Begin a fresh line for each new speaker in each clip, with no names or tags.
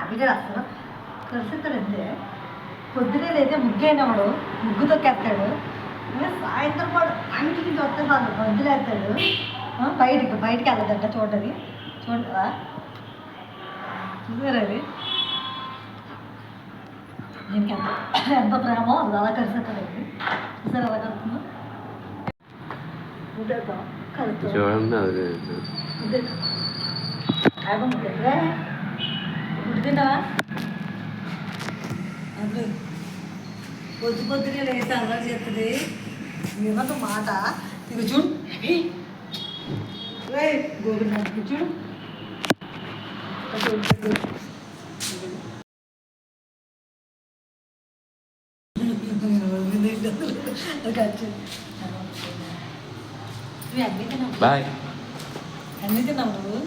ఇక్కడ అసలు కలిసిస్తాడంతే పొద్దునే లేదే ముగ్గైనవాడు ముగ్గు తొక్కేస్తాడు సాయంత్రం పాడు అంటికి వస్తే చాలు వదిలేస్తాడు బయటికి వెళ్ళదంట చూడని చూడరా చూసారా అది దీనికి ఎంత ప్రేమో అది అలా కలిసిస్తాడండి చూసారు అలా కలుపుతుందో ఉద్దేద్దాం కలుపుతాం గుడ్డు తిన్నావా అది పొద్దునే లేసి అలవాటు చేస్తుంది ఏమన్నా మాట ఇది చూడు గోగులు నాకు చూడు
బాయ్
అన్నీ తిన్నావు నువ్వు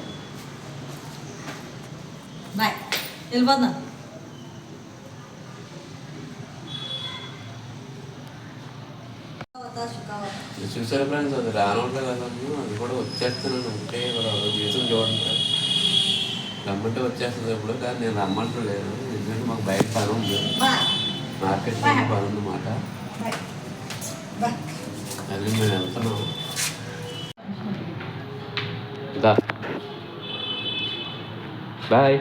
బాయ్ వెళ్ళిపోతున్నా
చూసారు ఫ్రెండ్స్ అది రానట్లే కదా అది కూడా వచ్చేస్తున్నాను అంటే జీవితం చూడండి రమ్మంటే వచ్చేస్తుంది ఇప్పుడు కానీ నేను రమ్మంటలేదు ఎందుకంటే మాకు బయట పని ఉంది మార్కెట్ పని ఉందన్నమాట అది మేము వెళ్తున్నాం బాయ్